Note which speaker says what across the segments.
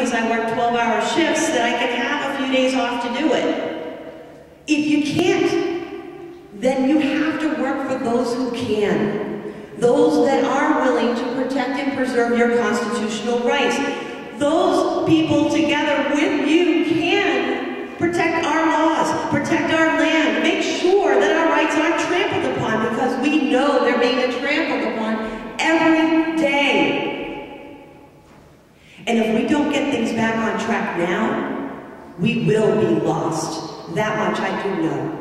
Speaker 1: because I work 12-hour shifts that I can have a few days off to do it. If you can't, then you have to work for those who can. Those that are willing to protect and preserve your constitutional rights. Those people together with you can protect our laws, protect our land, make sure that our rights aren't trampled upon, because we know they're being trampled upon every day. And if we don't get things back on track now, we will be lost. That much I do know.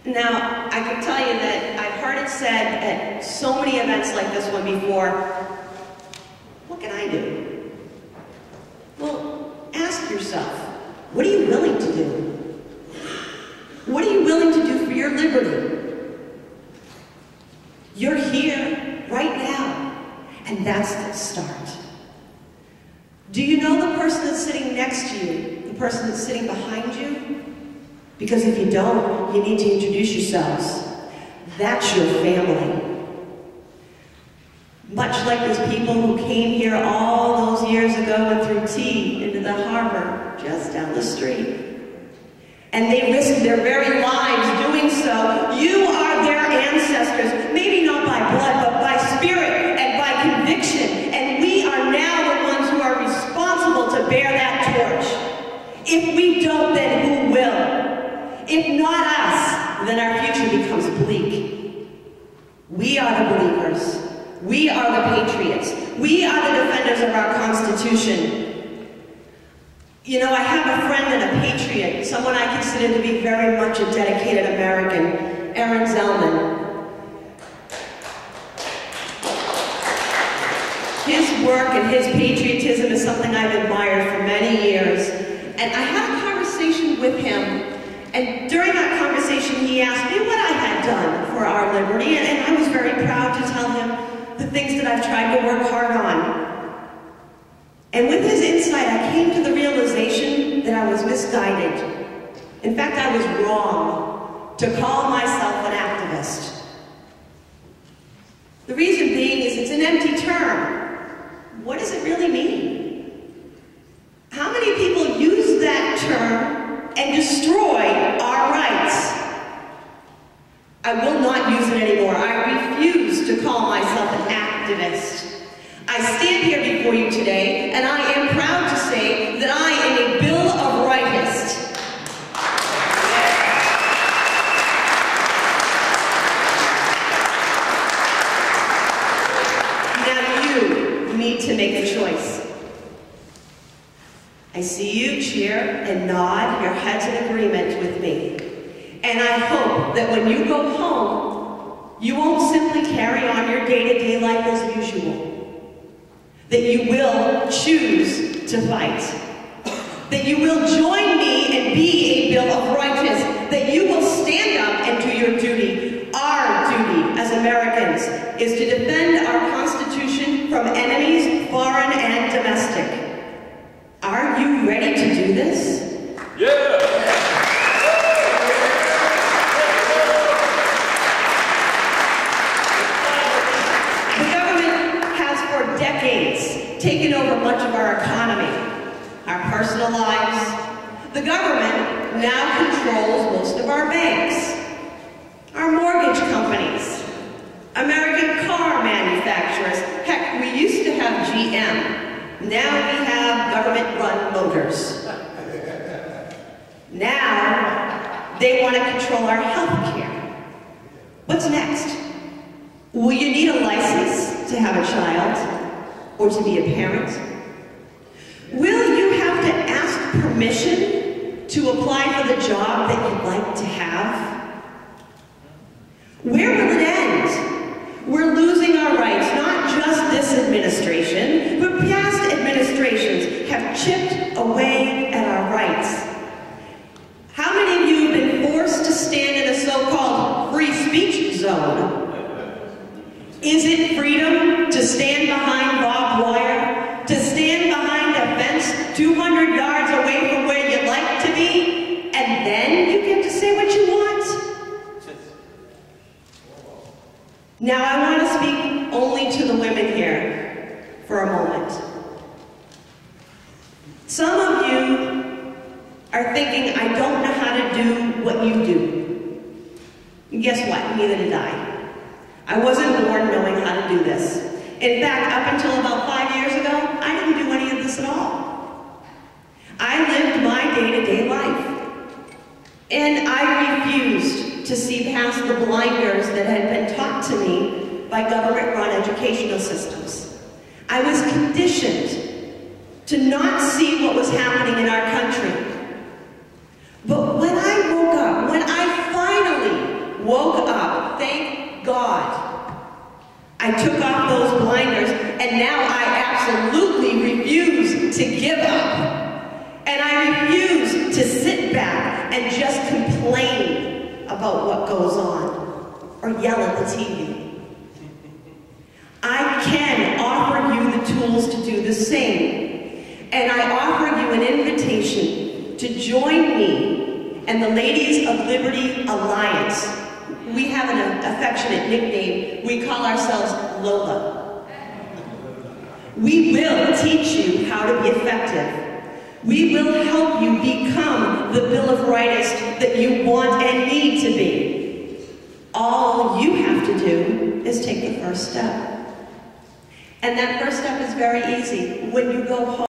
Speaker 1: Now, I can tell you that I've heard it said at so many events like this one before, what can I do? Well, ask yourself, what are you willing to do? What are you willing to do for your liberty? You're here right now, and that's the start. Do you know the person that's sitting next to you, the person that's sitting behind you? Because if you don't, you need to introduce yourselves. That's your family. Much like those people who came here all those years ago and threw tea into the harbor just down the street. And they risked their very lives doing so. You are their ancestors, maybe not by blood, but by spirit and by conviction. And we are now the ones who are responsible to bear that torch. If we don't, then who will? If not us, then our future becomes bleak. We are the believers. We are the patriots. We are the defenders of our Constitution. You know, I have a friend and a patriot, someone I consider to be very much a dedicated American, Aaron Zellman. His work and his patriotism is something I've admired for many years. And I had a conversation with him. And during that conversation, he asked me what I had done for our liberty, and I was very proud to tell him the things that I've tried to work hard on. And with his insight, I came to the realization that I was misguided. In fact, I was wrong to call myself an activist. The reason being is it's an empty term. What does it really mean? How many people use that term and destroy our rights? I will not use it anymore. I refuse to call myself an activist. I stand here before you today, and I am proud to say that I am a Bill of Rightist. Now you need to make a choice. I see you cheer and nod your heads in agreement with me. And I hope that when you go home, you won't simply carry on your day-to-day life as usual. That you will choose to fight. That you will join me and be a Bill of Rights. That you will stand up and do your duty. Our duty as Americans is to defend our Constitution from enemies, foreign and domestic. Are you ready to do this?
Speaker 2: Yeah!
Speaker 1: The government has for decades taken over much of our economy, our personal lives. The government now controls most of our banks, our mortgage companies, American car manufacturers. Heck, we used to have GM. Now we have government-run motors. Now they want to control our health care. What's next? Will you need a license to have a child or to be a parent? Will you have to ask permission to apply for the job that you'd like to have? Where will it end? We're losing our rights, not just this administration, but past administrations have chipped away at our rights. How many of you have been forced to stand in a so-called free speech zone? Is it freedom to stand behind barbed wire? To stand behind a fence 200 yards away from where you'd like to be? And then you get to say what you want? Now I want to speak only to the women here for a moment. Some of you are thinking, I don't know how to do what you do. And guess what? Neither did I. I wasn't born knowing how to do this. In fact, up until about 5 years ago, I didn't do any of this at all. I lived my day-to-day life. And I refused to see past the blinders that had been taught to me by government-run educational systems. I was conditioned to not see what was happening in our country. But when I woke up, when I finally woke up, thank God, I took off those blinders, and now I absolutely refuse to give up. And I refuse to sit back and just complain about what goes on or yell at the TV. I can offer you the tools to do the same. And I offer you an invitation to join me and the Ladies of Liberty Alliance. We have an affectionate nickname. We call ourselves Lola. We will teach you how to be effective. We will help you become the Bill of Rights that you want and need to be. All you have to do is take the first step. And that first step is very easy. When you go home,